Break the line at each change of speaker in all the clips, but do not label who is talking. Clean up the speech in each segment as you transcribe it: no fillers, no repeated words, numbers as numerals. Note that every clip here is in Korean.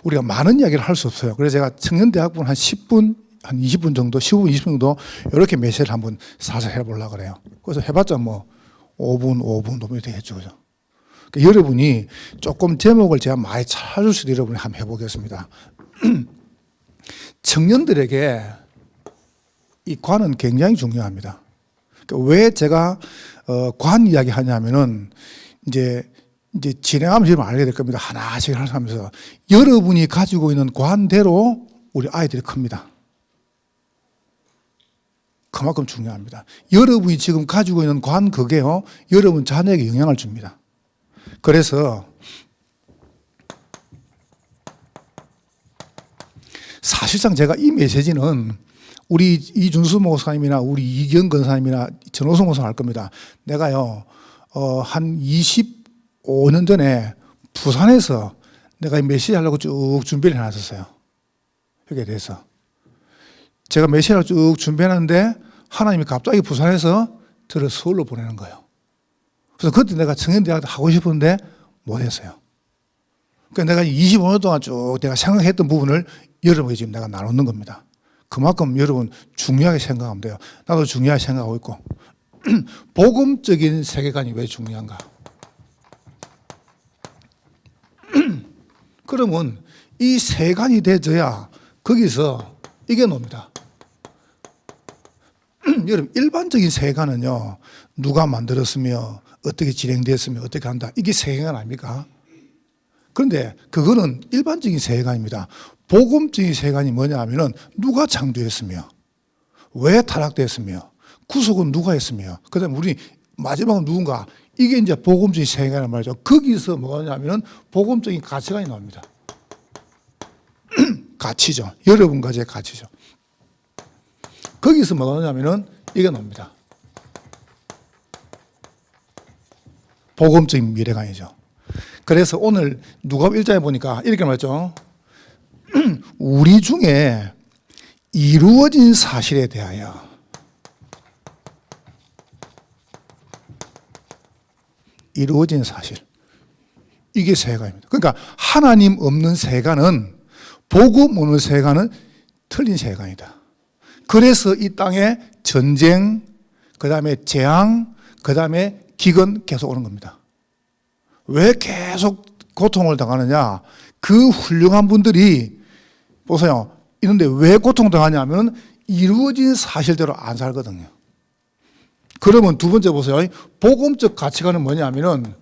우리가 많은 이야기를 할 수 없어요. 그래서 제가 청년대학분 한 10분, 한 20분 정도, 15분, 20분 정도 이렇게 메시지를 한번 살살 해보려고 그래요. 그래서 해봤자 뭐 5분, 5분 너무 이렇게 했죠. 그죠? 그러니까 여러분이 조금 제목을 제가 많이 찾을 수도 여러분이 한번 해보겠습니다. 청년들에게 이 관은 굉장히 중요합니다. 그러니까 왜 제가 관 이야기 하냐면은 이제 진행하면서 여러분 알게 될 겁니다. 하나씩 하면서 여러분이 가지고 있는 관대로 우리 아이들이 큽니다. 그만큼 중요합니다. 여러분이 지금 가지고 있는 관 그게요, 여러분 자녀에게 영향을 줍니다. 그래서 사실상 제가 이 메시지는 우리 이준수 목사님이나 우리 이경 권사님이나 전호성 목사님 할 겁니다. 내가요, 한 25년 전에 부산에서 내가 이 메시지 하려고 쭉 준비를 해놨었어요. 여기에 대해서. 제가 메시지를 쭉 준비해놨는데 하나님이 갑자기 부산에서 저를 서울로 보내는 거예요. 그래서 그때 내가 청년대학 하고 싶은데 못했어요. 그러니까 내가 25년 동안 쭉 내가 생각했던 부분을 여러분에게 지금 내가 나누는 겁니다. 그만큼 여러분 중요하게 생각하면 돼요. 나도 중요하게 생각하고 있고. 복음적인 세계관이 왜 중요한가? 그러면 이 세관이 돼져야 거기서 이게 놉니다. 여러분 일반적인 세관은요, 누가 만들었으며 어떻게 진행됐으며 어떻게 한다, 이게 세관 아닙니까? 그런데 그거는 일반적인 세관입니다. 복음적인 세관이 뭐냐 하면은 누가 창조했으며 왜 타락됐으며 구속은 누가 했으며 그다음에 우리 마지막은 누군가, 이게 이제 복음적인 세관이란 말이죠. 거기서 뭐가 나냐면은 복음적인 가치관이 나옵니다. 가치죠. 여러분 가지의 가치죠. 거기서 뭐가 나냐면은 이게 나옵니다. 복음적인 미래관이죠. 그래서 오늘 누가복음 1장에 보니까 이렇게 말했죠. 우리 중에 이루어진 사실에 대하여 이루어진 사실, 이게 세관입니다. 그러니까 하나님 없는 세관은, 복음 없는 세관은 틀린 세관이다. 그래서 이 땅에 전쟁, 그 다음에 재앙, 그 다음에 기근 계속 오는 겁니다. 왜 계속 고통을 당하느냐? 그 훌륭한 분들이 보세요. 이런데 왜 고통당하냐 하면 이루어진 사실대로 안 살거든요. 그러면 두 번째 보세요. 복음적 가치관은 뭐냐 하면은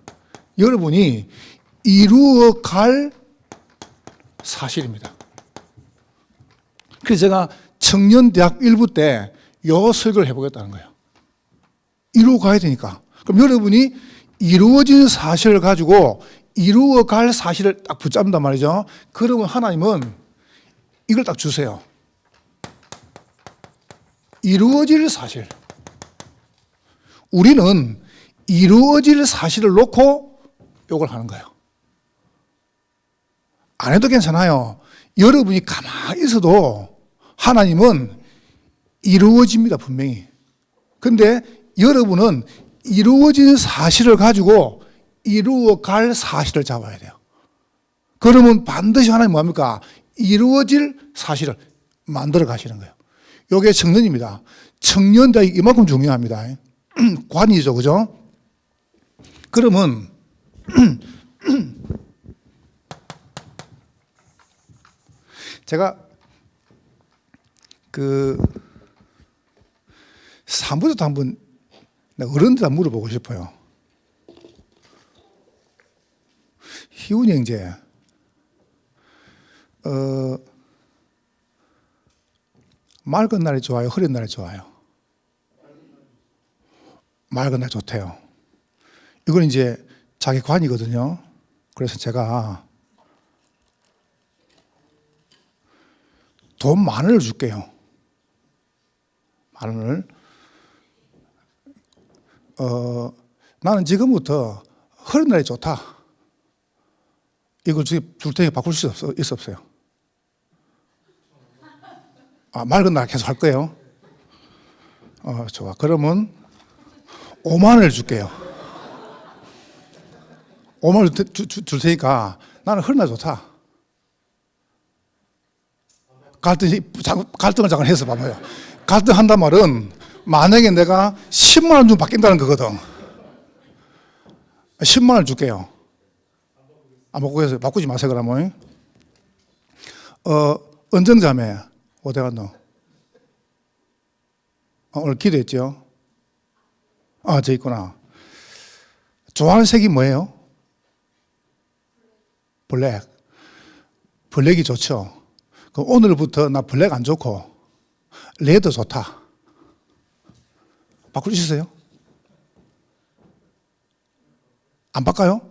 여러분이 이루어갈 사실입니다. 그래서 제가 청년대학 1부 때 요 설교를 해보겠다는 거예요. 이루어가야 되니까. 그럼 여러분이 이루어진 사실을 가지고 이루어갈 사실을 딱 붙잡는단 말이죠. 그러면 하나님은 이걸 딱 주세요. 이루어질 사실. 우리는 이루어질 사실을 놓고 욕을 하는 거예요. 안 해도 괜찮아요. 여러분이 가만히 있어도 하나님은 이루어집니다, 분명히. 근데 여러분은 이루어진 사실을 가지고 이루어갈 사실을 잡아야 돼요. 그러면 반드시 하나님 뭐합니까? 이루어질 사실을 만들어 가시는 거예요. 이게 청년입니다. 청년대학이 이만큼 중요합니다. 관이죠, 그죠? 그러면 제가 사무도 한번 어른들 한번 물어보고 싶어요. 희훈이 형제, 맑은 날이 좋아요? 흐린 날이 좋아요? 맑은 날 좋대요. 이건 이제 자기 관이거든요. 그래서 제가 돈 10,000원을 줄게요. 10,000원을. 나는 지금부터 흐린 날이 좋다. 이걸 줄 테니까 바꿀 수 없어요. 맑은 날 계속 할 거예요. 좋아. 그러면 50,000원을 줄게요. 50,000원 줄 테니까 나는 흐린 날 좋다. 갈등을 잠깐 해서 봐봐요. 갈등한단 말은 만약에 내가 10만 원 주면 바뀐다는 거거든. 10만 원 줄게요. 안 바꾸겠어요. 바꾸지 마세요, 그러면. 은정자매, 어디 갔노? 오늘 기도했죠? 저 있구나. 좋아하는 색이 뭐예요? 블랙. 블랙이 좋죠. 그럼 오늘부터 나 블랙 안 좋고 레드 좋다. 바꿀 수 있어요? 안 바꿔요?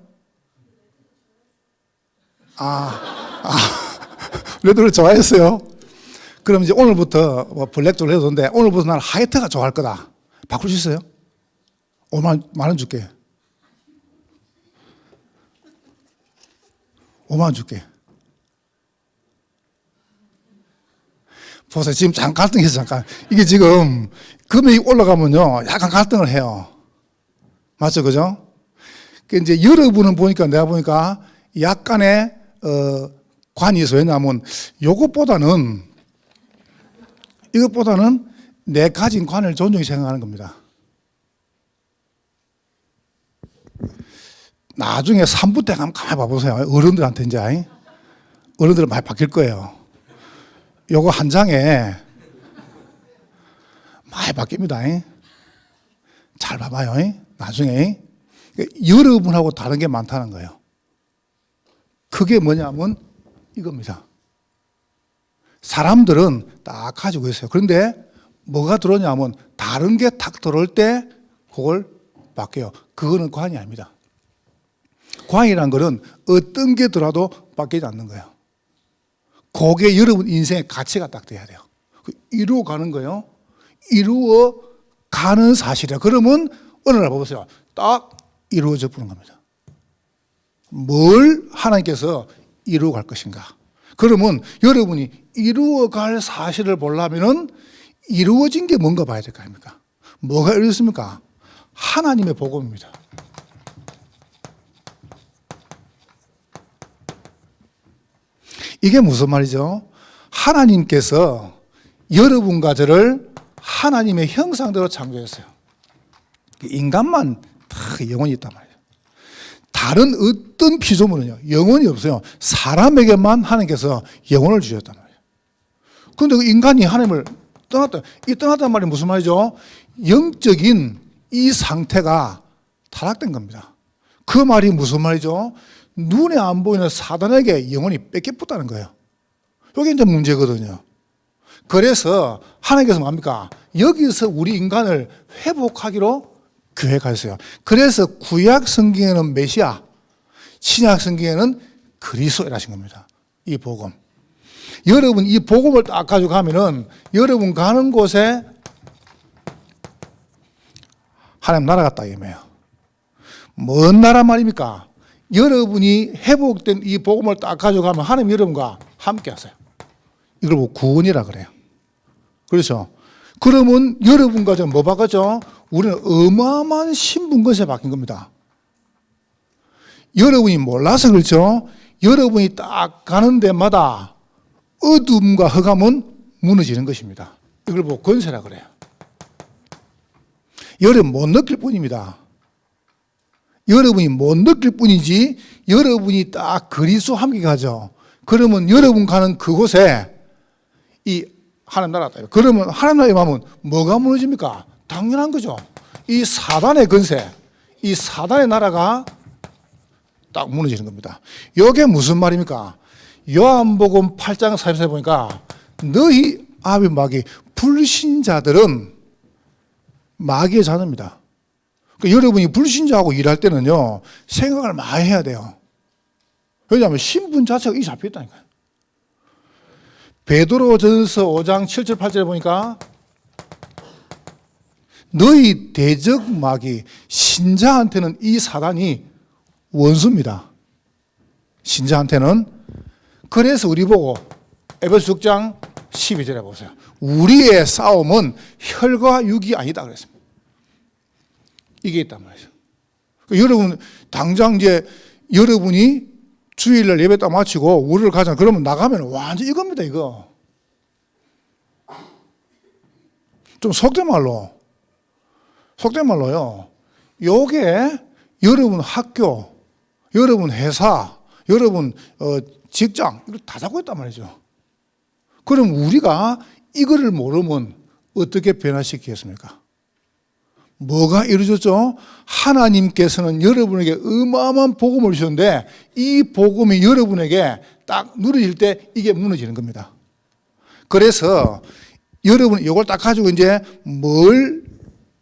레드를 좋아했어요. 그럼 이제 오늘부터 블랙도 레드인데 오늘부터 나는 화이트가 좋아할 거다. 바꿀 수 있어요? 5만 원 줄게. 5만 원 줄게. 보세요. 지금 잠깐 갈등해서 잠깐. 이게 지금 금액이 올라가면요. 약간 갈등을 해요. 맞죠? 그죠? 이제 여러분은 보니까 내가 보니까 약간의, 관이 있어요. 왜냐하면 이것보다는 내 가진 관을 존중히 생각하는 겁니다. 나중에 3부 때 가면 가만히 봐보세요. 어른들한테 이제. 어른들은 많이 바뀔 거예요. 요거 한 장에 많이 바뀝니다. 잘 봐봐요. 나중에. 여러분하고 다른 게 많다는 거예요. 그게 뭐냐면 이겁니다. 사람들은 딱 가지고 있어요. 그런데 뭐가 들어오냐면 다른 게 탁 들어올 때 그걸 바뀌어요. 그거는 관이 아닙니다. 관이란 거는 어떤 게 들어와도 바뀌지 않는 거예요. 그게 여러분 인생의 가치가 딱 돼야 돼요. 이루어가는 거예요. 이루어가는 사실이에요. 그러면 어느 날 보세요. 딱 이루어져 보는 겁니다. 뭘 하나님께서 이루어갈 것인가. 그러면 여러분이 이루어갈 사실을 보려면 이루어진 게 뭔가 봐야 될 거 아닙니까? 뭐가 이루어졌습니까? 하나님의 복음입니다. 이게 무슨 말이죠? 하나님께서 여러분과 저를 하나님의 형상대로 창조했어요. 인간만 다 영혼이 있단 말이에요. 다른 어떤 피조물은요, 영혼이 없어요. 사람에게만 하나님께서 영혼을 주셨단 말이에요. 그런데 그 인간이 하나님을 떠났다. 이 떠났단 말이 무슨 말이죠? 영적인 이 상태가 타락된 겁니다. 그 말이 무슨 말이죠? 눈에 안 보이는 사단에게 영혼이 뺏겼다는 거예요. 이게 이제 문제거든요. 그래서 하나님께서 뭡니까? 여기서 우리 인간을 회복하기로 계획하셨어요. 그래서 구약 성경에는 메시아, 신약 성경에는 그리스도라신 겁니다. 이 복음. 여러분 이 복음을 딱 가져가면은 여러분 가는 곳에 하나님 나라 같다 이거예요. 먼 나라 말입니까? 여러분이 회복된 이 복음을 딱 가져가면 하나님 여러분과 함께 하세요. 이걸 보고 구원이라 그래요. 그렇죠? 그러면 여러분과 저는 뭐 바뀌었죠? 우리는 어마어마한 신분것에 바뀐 겁니다. 여러분이 몰라서 그렇죠? 여러분이 딱 가는 데마다 어둠과 흑암은 무너지는 것입니다. 이걸 보고 권세라 그래요. 여러분 못 느낄 뿐입니다. 여러분이 못 느낄 뿐이지 여러분이 딱 그리스도 함께 가죠. 그러면 여러분 가는 그곳에 이 하나님 나라다. 그러면 하나님 나라에 가면 뭐가 무너집니까? 당연한 거죠. 이 사단의 권세, 이 사단의 나라가 딱 무너지는 겁니다. 이게 무슨 말입니까? 요한복음 8장 34에 보니까 너희 아비 마귀 불신자들은 마귀의 자녀입니다. 그러니까 여러분이 불신자하고 일할 때는요 생각을 많이 해야 돼요. 왜냐하면 신분 자체가 이 잡혀있다니까요. 베드로전서 5장 7절 8절에 보니까 너희 대적 마귀 신자한테는 이 사단이 원수입니다. 신자한테는. 그래서 우리 보고 에베소 6장 12절에 보세요. 우리의 싸움은 혈과 육이 아니다 그랬습니다. 이게 있단 말이죠. 여러분 당장 이제 여러분이 주일날 예배 딱 마치고 우리를 가잖아요. 그러면 나가면 완전 이겁니다 이거. 좀 속된 말로요. 요게 여러분 학교, 여러분 회사, 여러분 직장 이걸 다 잡고 있단 말이죠. 그럼 우리가 이거를 모르면 어떻게 변화시키겠습니까? 뭐가 이루어졌죠? 하나님께서는 여러분에게 어마어마한 복음을 주셨는데 이 복음이 여러분에게 딱 누려질 때 이게 무너지는 겁니다. 그래서 여러분 이걸 딱 가지고 이제 뭘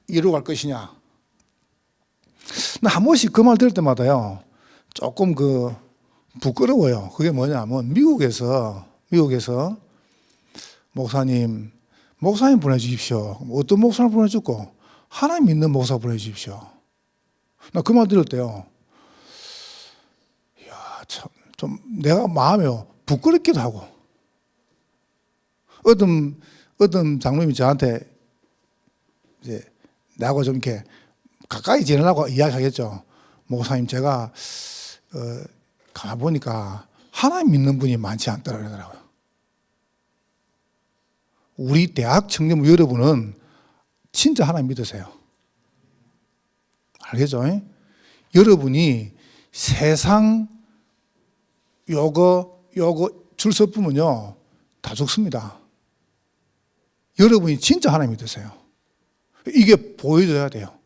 이루어갈 것이냐. 나 한 번씩 그 말 들을 때마다요 조금 부끄러워요. 그게 뭐냐면 미국에서 목사님 보내주십시오. 어떤 목사를 보내주고 하나님 믿는 목사 보내주십시오. 나 그 말 들을 때요. 이야, 참, 좀 내가 마음이 부끄럽기도 하고. 어떤 장로님이 저한테 이제 나하고 좀 이렇게 가까이 지내려고 이야기하겠죠. 목사님, 제가, 가보니까 하나님 믿는 분이 많지 않더라 그러더라고요. 우리 대학 청년부 여러분은 진짜 하나님 믿으세요. 알겠죠? 여러분이 세상 요거 줄 서쁘면요 다 죽습니다. 여러분이 진짜 하나님 믿으세요. 이게 보여줘야 돼요.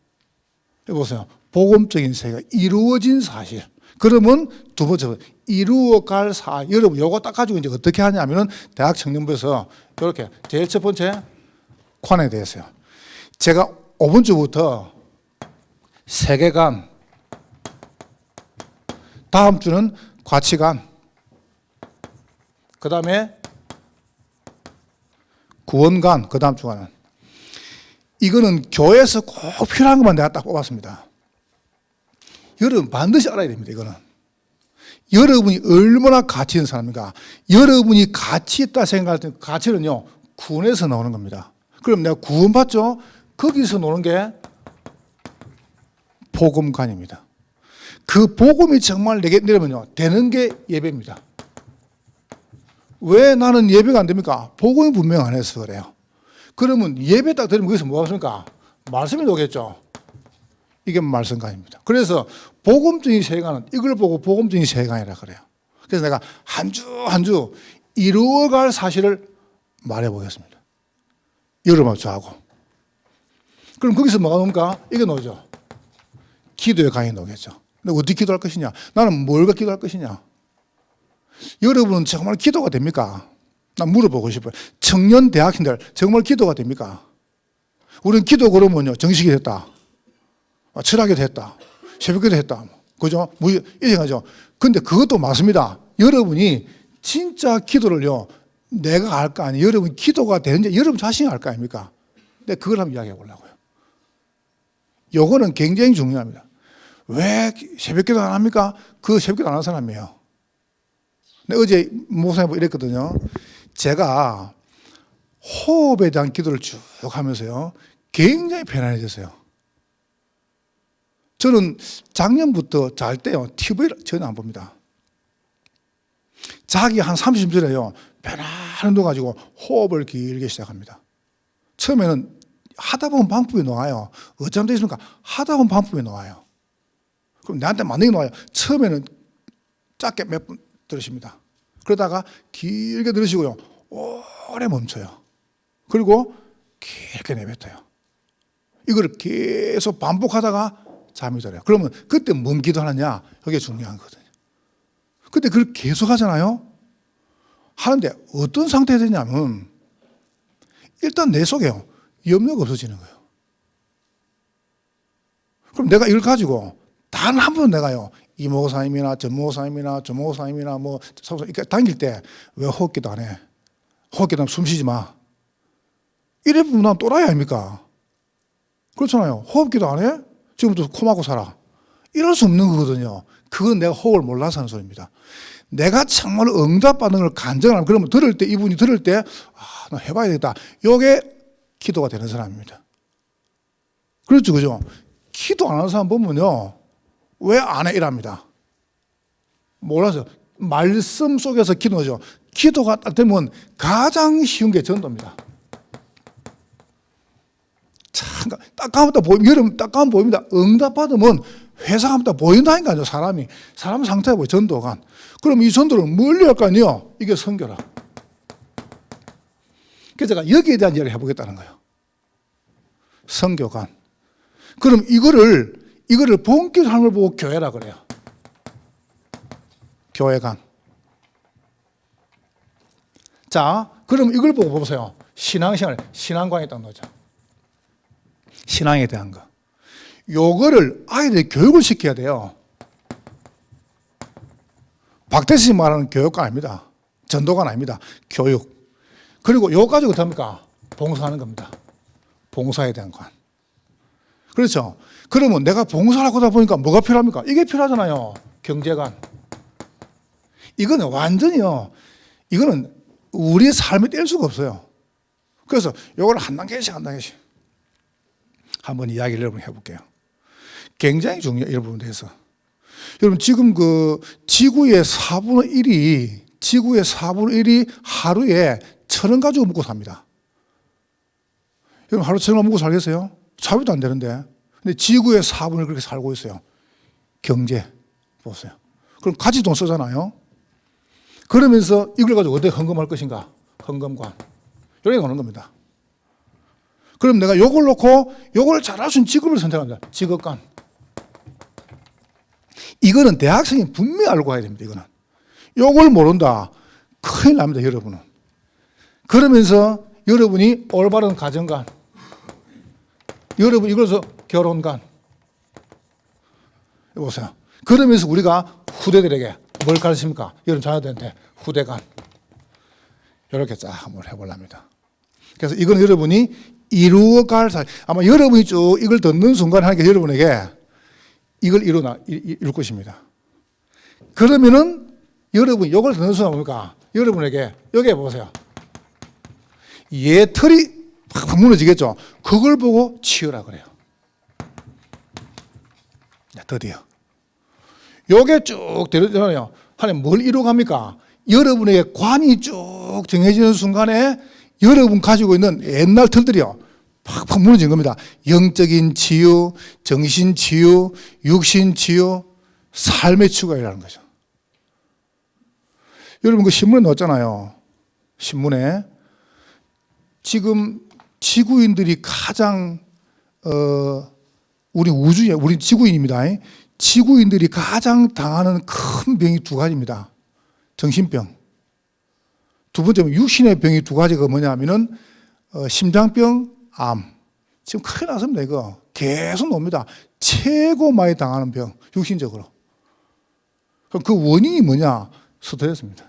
보세요. 복음적인 세계가 이루어진 사실. 그러면 두 번째 이루어갈 사실. 여러분 요거 딱 가지고 이제 어떻게 하냐면은 대학 청년부에서 이렇게 제일 첫 번째 관에 대해서요. 제가 5번 주부터 세계관, 다음 주는 가치관, 그 다음에 구원관, 그 다음 주간은 이거는 교회에서 꼭 필요한 것만 내가 딱 뽑았습니다. 여러분 반드시 알아야 됩니다. 이거는 여러분이 얼마나 가치 있는 사람인가. 여러분이 가치 있다 생각할 때 가치는요 구원에서 나오는 겁니다. 그럼 내가 구원받죠? 거기서 노는 게 복음관입니다. 그 복음이 정말 내게 내려면요 되는 게 예배입니다. 왜 나는 예배가 안 됩니까? 복음이 분명 안 해서 그래요. 그러면 예배 딱 들으면 거기서 뭐 하십니까? 말씀이 나오겠죠. 이게 말씀관입니다. 그래서 복음적인 세계관은 이걸 보고 복음적인 세계관이라 그래요. 그래서 내가 한 주 한 주 이루어갈 사실을 말해보겠습니다. 여러분 저하고. 그럼 거기서 뭐가 나옵니까? 이게 나오죠. 기도의 강이 나오겠죠. 근데 어떻게 기도할 것이냐? 나는 뭘 기도할 것이냐? 여러분은 정말 기도가 됩니까? 난 물어보고 싶어요. 청년 대학생들 정말 기도가 됩니까? 우리는 기도 그러면요 정식이 됐다, 철학이 됐다, 새벽기도 했다, 그죠? 이렇게 하죠. 근데 그것도 맞습니다. 여러분이 진짜 기도를요 내가 알 거 아니에요. 여러분 기도가 되는지 여러분 자신이 알 거 아닙니까? 근데 그걸 한번 이야기해 보려고요. 요거는 굉장히 중요합니다. 왜 새벽기도 안 합니까? 그 새벽기도 안 하는 사람이에요. 근데 어제 목사님 이랬거든요. 제가 호흡에 대한 기도를 쭉 하면서요 굉장히 편안해졌어요. 저는 작년부터 잘 때요 TV를 전혀 안 봅니다. 자기 한 30분 전에요 편안한 도 가지고 호흡을 길게 시작합니다. 처음에는 하다 보면 방법이 나와요. 어쩜 돼 있습니까? 하다 보면 방법이 나와요. 그럼 나한테 맞는 게 나와요. 처음에는 짧게 몇 분 들으십니다. 그러다가 길게 들으시고요 오래 멈춰요. 그리고 길게 내뱉어요. 이걸 계속 반복하다가 잠이 들어요. 그러면 그때 뭔 기도하느냐? 그게 중요한 거거든요. 근데 그걸 계속 하잖아요. 하는데 어떤 상태가 되냐면 일단 내 속에요 염려가 없어지는 거예요. 그럼 내가 이걸 가지고 단 한 번 내가요 이 목사님이나 저 목사님이나 저 목사님이나 뭐 이렇게 당길 때 왜 호흡기도 안 해? 호흡기도 하면 숨 쉬지 마. 이래 보면 난 또라이 아닙니까? 그렇잖아요. 호흡기도 안 해? 지금부터 코 막고 살아. 이럴 수 없는 거거든요. 그건 내가 호흡을 몰라서 하는 소리입니다. 내가 정말 응답받는 걸 간증하면 그러면 들을 때 이분이 들을 때 나 해봐야 되겠다. 이게 기도가 되는 사람입니다. 그렇죠, 그죠? 기도 안 하는 사람 보면요 왜 안 해? 이랍니다. 몰라서 말씀 속에서 기도죠. 기도가 딱 되면 가장 쉬운 게 전도입니다. 참, 딱 가면 딱 보입니다. 여러분, 딱 가면 보입니다. 응답 받으면 회사 가면 딱 보인다니까요, 사람이. 사람 상태가 보여, 전도관. 그럼 이 전도를 멀리 할 거 아니에요? 이게 선교라. 그래서 제가 여기에 대한 이야기를 해보겠다는 거예요. 선교관. 그럼 이거를 본격 삶을 보고 교회라 그래요. 교회관. 자, 그럼 이걸 보고 보세요. 신앙생활, 신앙관에 딱 넣자. 신앙에 대한 거. 요거를 아이들 교육을 시켜야 돼요. 박대신 말하는 교육관 아닙니다. 전도관 아닙니다. 교육. 그리고 요거 가지고 어떻습니까? 봉사하는 겁니다. 봉사에 대한 관. 그렇죠? 그러면 내가 봉사를 하다 보니까 뭐가 필요합니까? 이게 필요하잖아요. 경제관. 이거는 완전히요. 이거는 우리의 삶에 뗄 수가 없어요. 그래서 요걸 한 단계씩 한번 이야기를 여러분 해볼게요. 굉장히 중요해요. 이 부분에 대해서. 여러분 지금 그 지구의 4분의 1이 하루에 1,000원 가지고 먹고 삽니다. 여러분 하루 1,000원 먹고 살겠어요? 자비도 안 되는데. 근데 지구의 4분을 그렇게 살고 있어요. 경제 보세요. 그럼 같이 돈 쓰잖아요. 그러면서 이걸 가지고 어떻게 헌금할 것인가? 헌금관. 이렇게 가는 겁니다. 그럼 내가 요걸 놓고 요걸 잘할 수 있는 직업을 선택합니다. 직업관. 이거는 대학생이 분명히 알고 가야 됩니다. 이거는. 요걸 모른다. 큰일 납니다. 여러분은. 그러면서 여러분이 올바른 가정관. 여러분 이걸서 결혼관. 보세요. 그러면서 우리가 후대들에게 뭘 가르칩니까? 여러분 자녀들한테 후대관. 이렇게 쫙 한번 해보랍니다. 그래서 이건 여러분이 이루어갈 사 아마 여러분이 쭉 이걸 듣는 순간 하나님께 여러분에게 이걸 이룰 것입니다. 그러면은 여러분이 이걸 듣는 순간 뭡니까? 여러분에게 여기 보세요. 예털이 팍 무너지겠죠. 그걸 보고 치유라 그래요. 드디어. 요게 쭉 되잖아요. 하나님 뭘 이루어갑니까? 여러분에게 관이 쭉 정해지는 순간에 여러분 가지고 있는 옛날 틀들이요. 팍팍 무너진 겁니다. 영적인 치유, 정신 치유, 육신 치유, 삶의 치유가 일어나는 거죠. 여러분 그 신문에 넣었잖아요. 신문에. 지금 지구인들이 가장 우리 지구인입니다. 지구인들이 가장 당하는 큰 병이 두 가지입니다. 정신병. 두 번째는 육신의 병이 두 가지가 뭐냐면은 심장병, 암. 지금 큰일 났습니다. 이거 계속 놉니다. 최고 많이 당하는 병, 육신적으로. 그럼 그 원인이 뭐냐? 스트레스입니다.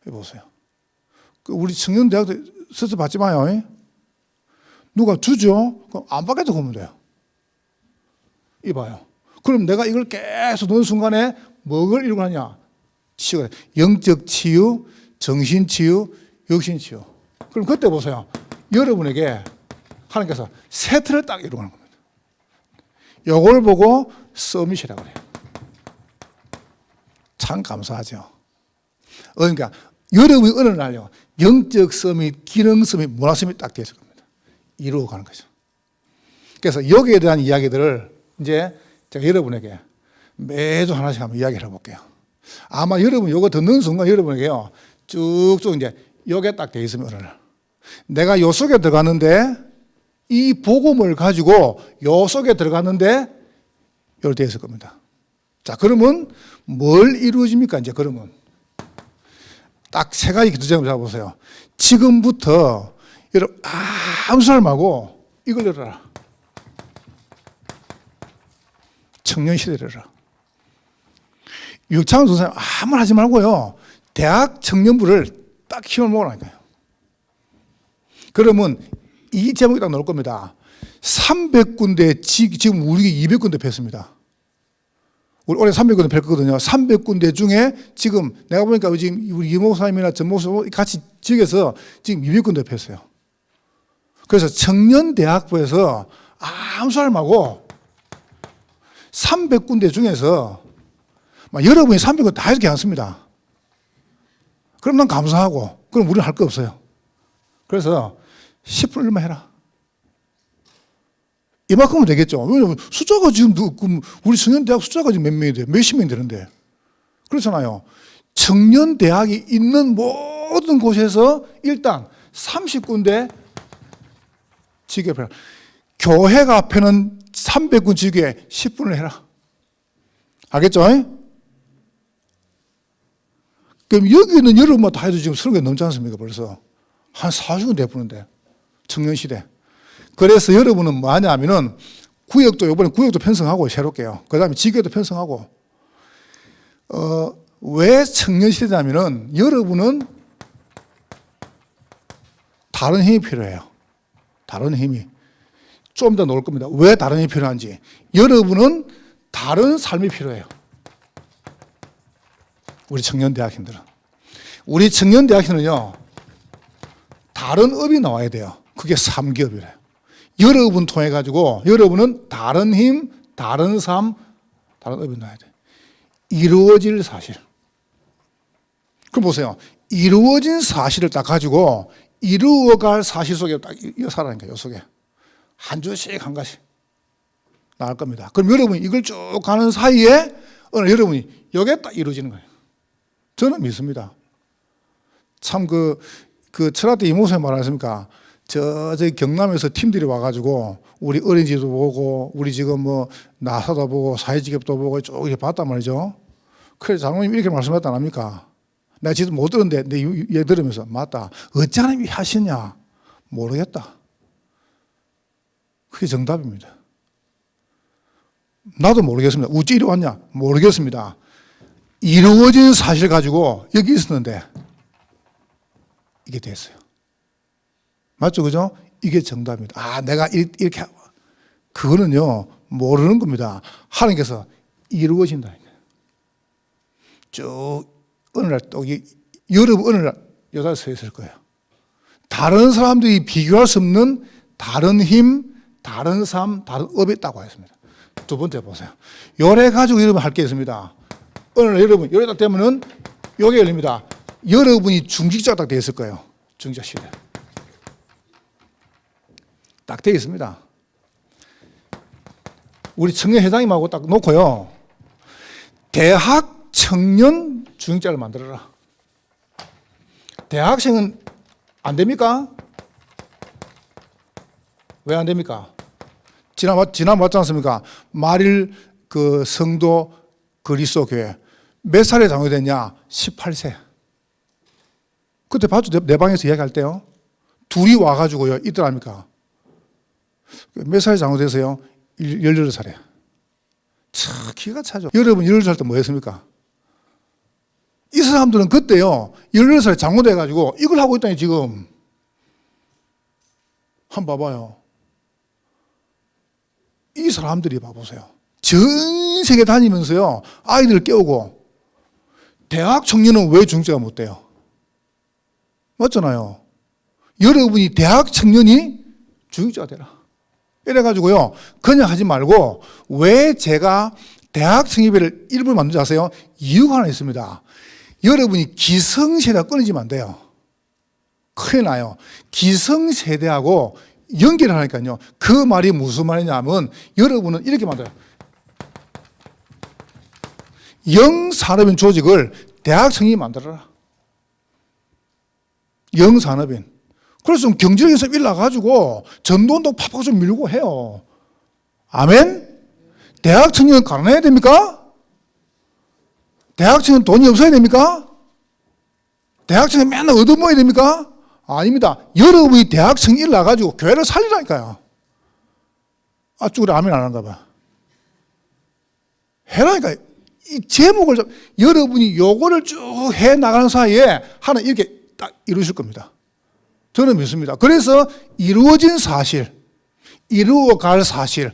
해보세요. 우리 청년대학도 스트레스 받지 마요. 누가 주죠? 그럼 안 받겠다 그러면 돼요. 이봐요. 그럼 내가 이걸 계속 넣는 순간에 뭐를 이루고하냐? 치유가 영적 치유, 정신 치유, 육신 치유. 그럼 그때 보세요. 여러분에게 하나님께서 세트를 딱 이루는 겁니다. 이걸 보고 서밋이라고 해요. 참 감사하죠. 그러니까 여러분이 어느 날요 영적 서밋, 기능 서밋, 문화 서밋 딱 되었을 겁니다. 이루어가는 거죠. 그래서 여기에 대한 이야기들을 이제 제가 여러분에게 매주 하나씩 한번 이야기를 해볼게요. 아마 여러분 이거 듣는 순간 여러분에게요 쭉쭉 이제 여기에 딱 돼 있으면 어느 날 내가 요 속에 들어갔는데 이 복음을 가지고 요 속에 들어갔는데 이렇게 되어 있을 겁니다. 자, 그러면 뭘 이루어집니까? 이제 그러면 딱 세 가지 기도점을 잡아보세요. 지금부터 여러분 아무 사람 말고 이걸 열어라. 청년 시대를 열어라. 유창훈 선생님 아무 말 하지 말고요. 대학 청년부를 딱 힘을 모으라니까요. 그러면 이 제목이 딱 나올 겁니다. 300군데, 지금 우리 200군데 폈습니다. 우리 올해 300군데 폈거든요. 300군데 중에 지금 내가 보니까 지금 우리 이 목사님이나 전 목사님 같이 지역에서 지금 200군데 폈어요. 그래서 청년대학부에서 아무 사람 말고 300군데 중에서 여러분이 300군데 다 이렇게 않습니다. 그럼 난 감사하고 그럼 우리는 할 거 없어요. 그래서 10분만 해라. 이만큼은 되겠죠. 왜냐하면 숫자가 지금 우리 청년대학 숫자가 지금 몇 명이 돼요? 몇십 명이 되는데. 그렇잖아요. 청년대학이 있는 모든 곳에서 일단 30군데 지교회를, 교회가 앞에는 300군 지교회 10분을 해라. 알겠죠? 그럼 여기 있는 여러분만 다 해도 지금 30개 넘지 않습니까? 벌써. 한 40군 돼보는데. 청년시대. 그래서 여러분은 뭐 하냐면은 구역도, 이번에 구역도 편성하고 새롭게요. 그 다음에 지교도 편성하고. 왜 청년시대냐면은 여러분은 다른 힘이 필요해요. 다른 힘이. 좀 더 놓을 겁니다. 왜 다른 힘이 필요한지. 여러분은 다른 삶이 필요해요. 우리 청년대학생들은. 우리 청년대학생은요, 다른 업이 나와야 돼요. 그게 3기업이래요. 여러분 통해가지고, 여러분은 다른 힘, 다른 삶, 다른 업이 나와야 돼요. 이루어질 사실. 그럼 보세요. 이루어진 사실을 딱 가지고, 이루어갈 사실 속에 딱 살아라니까, 요 속에. 한 주씩 한 가지 나올 겁니다. 그럼 여러분이 이걸 쭉 가는 사이에 오늘 여러분이 이게 딱 이루어지는 거예요. 저는 믿습니다. 참 철학대 이모선생님 말하셨습니까? 저기 경남에서 팀들이 와가지고 우리 어린이집도 보고 우리 지금 뭐 나사도 보고 사회직업도 보고 쭉 이렇게 봤단 말이죠. 그래서 장로님 이렇게 말씀했다 안 합니까? 내가 지금 못 들었는데 내 얘기 들으면서 맞다. 어찌 하나님이 하시냐? 모르겠다. 그게 정답입니다. 나도 모르겠습니다. 어찌 이리 왔냐? 모르겠습니다. 이루어진 사실 가지고 여기 있었는데 이게 됐어요. 맞죠? 그죠? 이게 정답입니다. 아, 내가 이렇게 그거는요 모르는 겁니다. 하나님께서 이루어진다. 쭉 어느 날 또 여러분 어느 날 여자 서 있을 거예요. 다른 사람들이 비교할 수 없는 다른 힘, 다른 삶, 다른 업이 있다고 했습니다. 두 번째 보세요. 요래 가지고 여러분 할 게 있습니다. 오늘 여러분 요래 딱 되면은 요게 열립니다. 여러분이 중직자가 딱 되어 있을 거예요. 중직자 시대. 딱 되어 있습니다. 우리 청년회장님하고 딱 놓고요. 대학 청년 중직자를 만들어라. 대학생은 안 됩니까? 왜 안 됩니까? 지난 맞지 않습니까? 마릴 성도 그리스도 교회. 몇 살에 장로됐냐? 18세. 그때 봤죠? 내 방에서 이야기할 때요. 둘이 와가지고요. 이들 아닙니까? 몇 살에 장로돼서요? 18살에. 참 기가 차죠. 여러분 18살 때 뭐 했습니까? 이 사람들은 그때요. 18살에 장로돼가지고 이걸 하고 있다니 지금. 한번 봐봐요. 이 사람들이 봐보세요. 전 세계 다니면서요. 아이들을 깨우고 대학 청년은 왜 중직자가 못 돼요? 맞잖아요. 여러분이 대학 청년이 중직자가 되라. 이래가지고요. 그냥 하지 말고 왜 제가 대학 청년회를 일부러 만든지 아세요? 이유가 하나 있습니다. 여러분이 기성세대가 끊어지면 안 돼요. 큰일 나요. 기성세대하고 연결을 하니까요. 그 말이 무슨 말이냐면 여러분은 이렇게 만들어요. 영산업인 조직을 대학생이 만들어라. 영산업인. 그래서 좀 경제력에서 일나가지고 전도운동 팍팍 좀 밀고 해요. 아멘? 대학 청년 가난해야 됩니까? 대학 청년 돈이 없어야 됩니까? 대학 청년 맨날 얻어먹어야 됩니까? 아닙니다. 여러분이 대학생 일 나가지고 교회를 살리라니까요. 아, 쭈그려 아멘 안 한가 봐. 해라니까. 이 제목을, 여러분이 요거를 쭉 해 나가는 사이에 하나 이렇게 딱 이루실 겁니다. 저는 믿습니다. 그래서 이루어진 사실, 이루어갈 사실,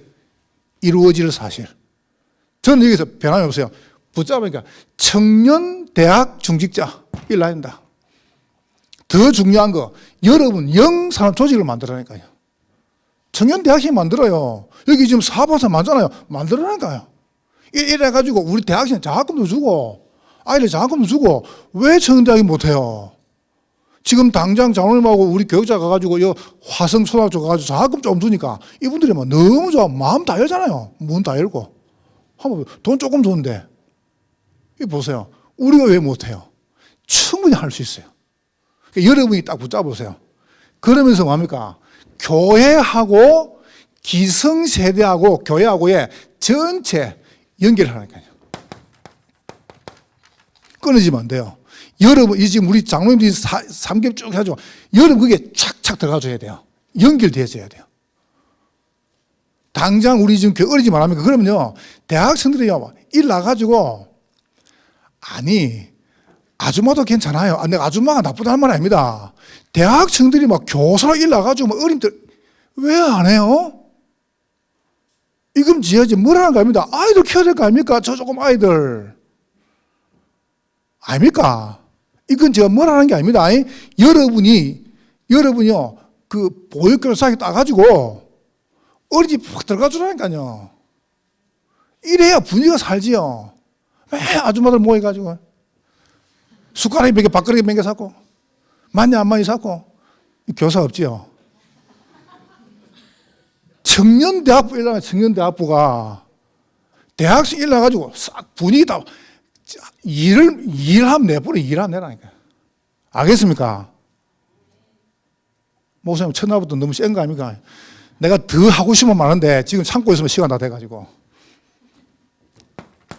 이루어질 사실. 저는 여기서 변함이 없어요. 붙잡으니까 청년 대학 중직자 일나야 된다. 더 중요한 거, 여러분 영산업 조직을 만들어라니까요. 청년대학생이 만들어요. 여기 지금 사업하사 많잖아요. 만들어라니까요. 이래가지고 우리 대학생 장학금도 주고 아이들 장학금도 주고 왜 청년대학이 못해요? 지금 당장 장로님하고 우리 교육자 가가지고 요 화성초등학교 가가지고 장학금 좀 주니까 이분들이 막 너무 좋아. 마음 다 열잖아요. 문 다 열고. 한번 돈 조금 줬는데 이 보세요. 우리가 왜 못해요? 충분히 할 수 있어요. 그러니까 여러분이 딱 붙잡으세요. 그러면서 뭡니까? 교회하고 기성세대하고 교회하고의 전체 연결하라니까요. 끊어지면 안 돼요. 여러분, 이 지금 우리 장로님들이 3개월 쭉 해가지고, 여러분 그게 착착 들어가줘야 돼요. 연결되어져야 돼요. 당장 우리 지금 어리지 말합니까? 그러면요, 대학생들이요, 일 나가지고, 아니, 아줌마도 괜찮아요. 내가 아줌마가 나쁘다는 말 아닙니다. 대학생들이 막 교사로 일 나가지고, 막 어린들, 왜 안 해요? 이건 지어야지 뭘 하는 거 아닙니다. 아이들 키워야 될 거 아닙니까? 저 조금 아이들. 아닙니까? 이건 제가 뭘 하는 게 아닙니다. 여러분이요, 그 보육교육 사기 따가지고 어린이집 팍 들어가 주라니까요. 이래야 분위기가 살지요. 왜 아줌마들 모여가지고 숟가락에 몇 개, 밥그릇에 몇 개 샀고, 많이 안 많이 샀고, 교사 없지요. 청년대학부 일나가 청년대학부가 대학생 일나가지고 싹 분위기 다 일하면 내버려 일하면 내라니까. 알겠습니까? 목사님 첫날부터 너무 센 거 아닙니까? 내가 더 하고 싶으면 많은데 지금 참고 있으면 시간 다 돼가지고.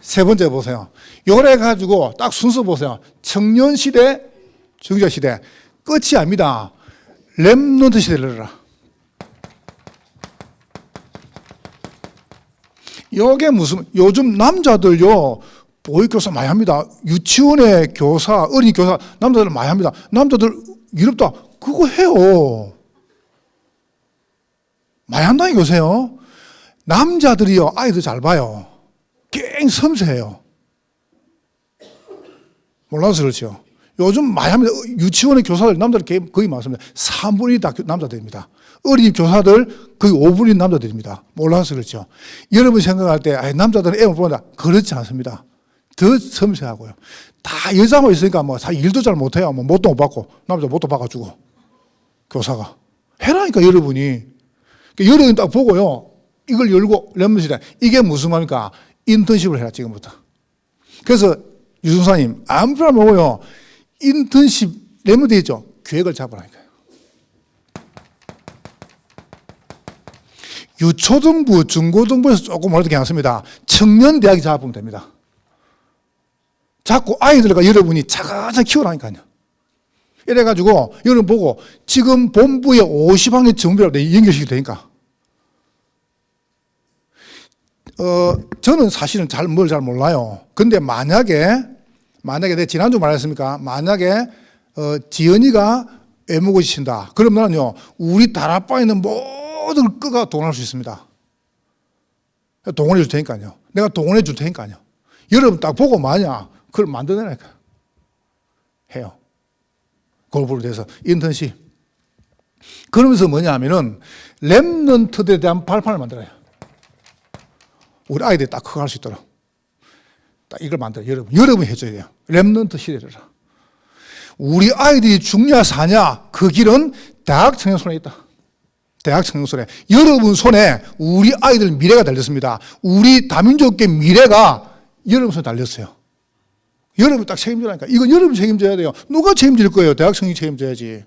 세 번째 보세요. 요래 가지고 딱 순서 보세요. 청년시대, 중저시대. 끝이 아닙니다. 렘넌트 시대를 열어라. 요게 무슨, 요즘 남자들요, 보육교사 많이 합니다. 유치원의 교사, 어린이 교사, 남자들 많이 합니다. 남자들 이롭다. 그거 해요. 많이 한다니 요새요. 남자들이요, 아이들 잘 봐요. 깽 섬세해요. 몰라서 그렇죠. 요즘 많이 합니다. 유치원의 교사들, 남자들 거의 많습니다. 3분의 1 다 남자들입니다. 어린이 교사들 거의 5분의 1 남자들입니다. 몰라서 그렇죠. 여러분 생각할 때, 남자들은 애를 본다. 그렇지 않습니다. 더 섬세하고요. 다 여자만 있으니까 뭐 일도 잘 못해요. 뭐 못도 못 받고, 남자 못도 받아주고, 교사가. 해라니까, 여러분이. 그러니까 여러분이 딱 보고요. 이걸 열고, 렘넌시대. 이게 무슨 말입니까? 인턴십을 해라, 지금부터. 그래서 유순사님, 아무나 보고요. 인턴십, 렘넌시대 있죠? 계획을 잡으라니까요. 유초등부, 중고등부에서 조금 어렵게 괜찮습니다. 청년대학이 잡으면 됩니다. 자꾸 아이들과 여러분이 차근차근 키우라니까요. 이래가지고 여러분 보고 지금 본부에 50학년 정비라고 연결시키면 되니까. 저는 사실은 잘 몰라요. 근데 만약에 내가 지난주 말했습니까? 만약에 지연이가 외모고시 친다. 그럼 나는요, 우리 다락방에 있는 모든 끄가 동원할 수 있습니다. 동원해 줄 테니까요. 내가 동원해 줄 테니까요. 여러분 딱 보고 만약 그걸 만들어내니까 해요. 골프를 대해서 인턴십. 그러면서 뭐냐 하면은 렘넌트들에 대한 발판을 만들어요. 우리 아이들이 딱 그거 할 수 있도록. 딱 이걸 만들어요. 여러분이 해줘야 돼요. 렘넌트 시대를. 우리 아이들이 죽냐 사냐 그 길은 대학 청년 손에 있다. 대학 청년 손에. 여러분 손에 우리 아이들 미래가 달렸습니다. 우리 다민족계 미래가 여러분 손에 달렸어요. 여러분 딱 책임지라니까. 이건 여러분 책임져야 돼요. 누가 책임질 거예요? 대학생이 책임져야지.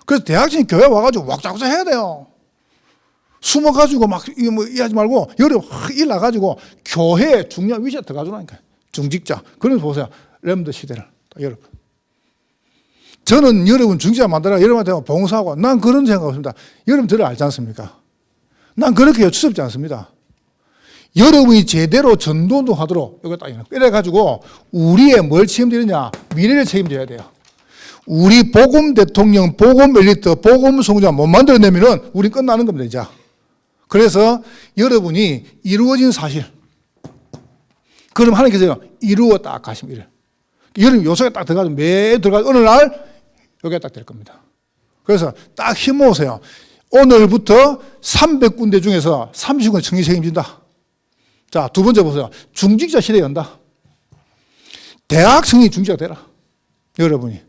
그래서 대학생이 교회 와가지고 왁자왁자 해야 돼요. 숨어가지고 막 이거 뭐 이하지 말고 여러분 확 일나가지고 교회에 중요한 위치에 들어가주라니까. 중직자. 그래서 보세요. 렘더 시대를. 여러분. 저는 여러분 중직자 만들어 여러분한테 봉사하고 난 그런 생각 없습니다. 여러분 저를 알지 않습니까? 난 그렇게 추섭지 않습니다. 여러분이 제대로 전도도 하도록 이거 딱 이래가지고 우리의 뭘 책임지느냐? 미래를 책임져야 돼요. 우리 복음 대통령, 복음 엘리트, 복음 성자 못 만들어내면은 우리 끝나는 겁니다, 이제. 그래서 여러분이 이루어진 사실. 그럼 하나님께서 이루었다 가시면 이래. 여러분 요소에 딱 들어가서 매 들어가서 어느 날 여기에 딱 될 겁니다. 그래서 딱 힘 모으세요. 오늘부터 300군데 중에서 30군데 청이 책임진다. 자, 두 번째 보세요. 중직자 시대에 연다. 대학생이 중직자가 되라. 여러분이.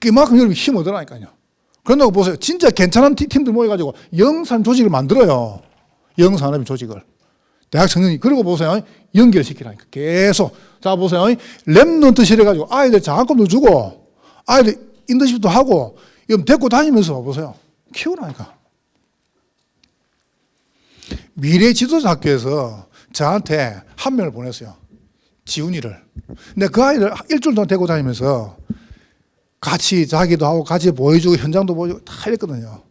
그만큼 여러분이 힘 얻으라니까요. 그런다고 보세요. 진짜 괜찮은 팀들 모여가지고 영산 조직을 만들어요. 영산업인 조직을. 대학 청년이. 그리고 보세요. 연결시키라니까. 계속. 자, 보세요. 랩런트 실해가지고 아이들 장학금도 주고 아이들 인턴십도 하고 이거 데리고 다니면서 보세요. 키우라니까. 미래 지도자 학교에서 저한테 한 명을 보냈어요. 지훈이를. 근데 그 아이를 일주일 동안 데리고 다니면서 같이 자기도 하고 같이 보여주고 현장도 보여주고 다 했거든요.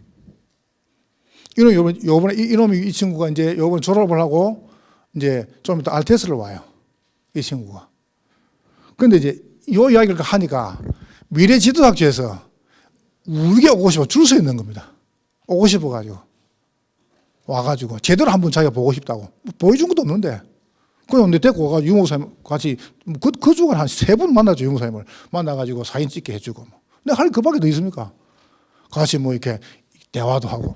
요번에 이 친구가 이제 요번에 졸업을 하고 이제 좀 이따 RTS를 와요. 이 친구가. 근데 이제 요 이야기를 하니까 미래 지도학교에서 우리게 오고 싶어 줄 서 있는 겁니다. 오고 싶어가지고. 와가지고 제대로 한번 자기가 보고 싶다고. 보여준 것도 없는데. 그냥 내 데리고 와가지고 유목사님 같이 그 주간 한 3분 만나죠. 유목사님을 만나가지고 사진 찍게 해주고. 근데 할 그 밖에 더 있습니까? 같이 뭐 이렇게 대화도 하고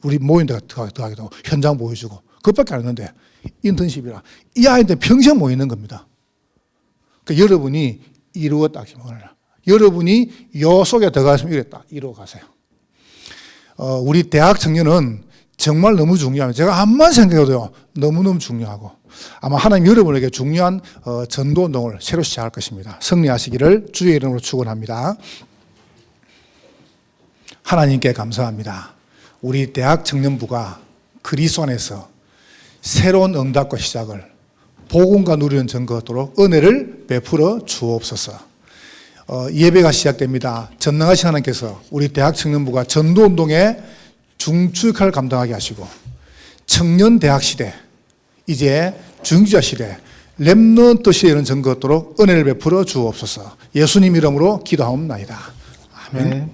우리 모인 데가 들어가기도 하고 현장 보여주고 그것밖에 안 했는데 인턴십이라 이 아이한테 평생 모이는 겁니다. 그러니까 여러분이 이루었다. 여러분이 요 속에 들어가시면 이랬다. 이루어 가세요. 우리 대학 청년은 정말 너무 중요합니다. 제가 한만 생각해도요. 너무너무 중요하고 아마 하나님 여러분에게 중요한 전도운동을 새로 시작할 것입니다. 승리하시기를 주의 이름으로 축원합니다. 하나님께 감사합니다. 우리 대학 청년부가 그리스도 안에서 새로운 응답과 시작을 복음과 누리는 증거 얻도록 은혜를 베풀어 주옵소서. 예배가 시작됩니다. 전능하신 하나님께서 우리 대학 청년부가 전도운동에 중추 역할을 감당하게 하시고 청년 대학 시대 이제 중주자 시대 렘넌트 시대에는 증거 얻도록 은혜를 베풀어 주옵소서. 예수님 이름으로 기도하옵나이다. 아멘.
네.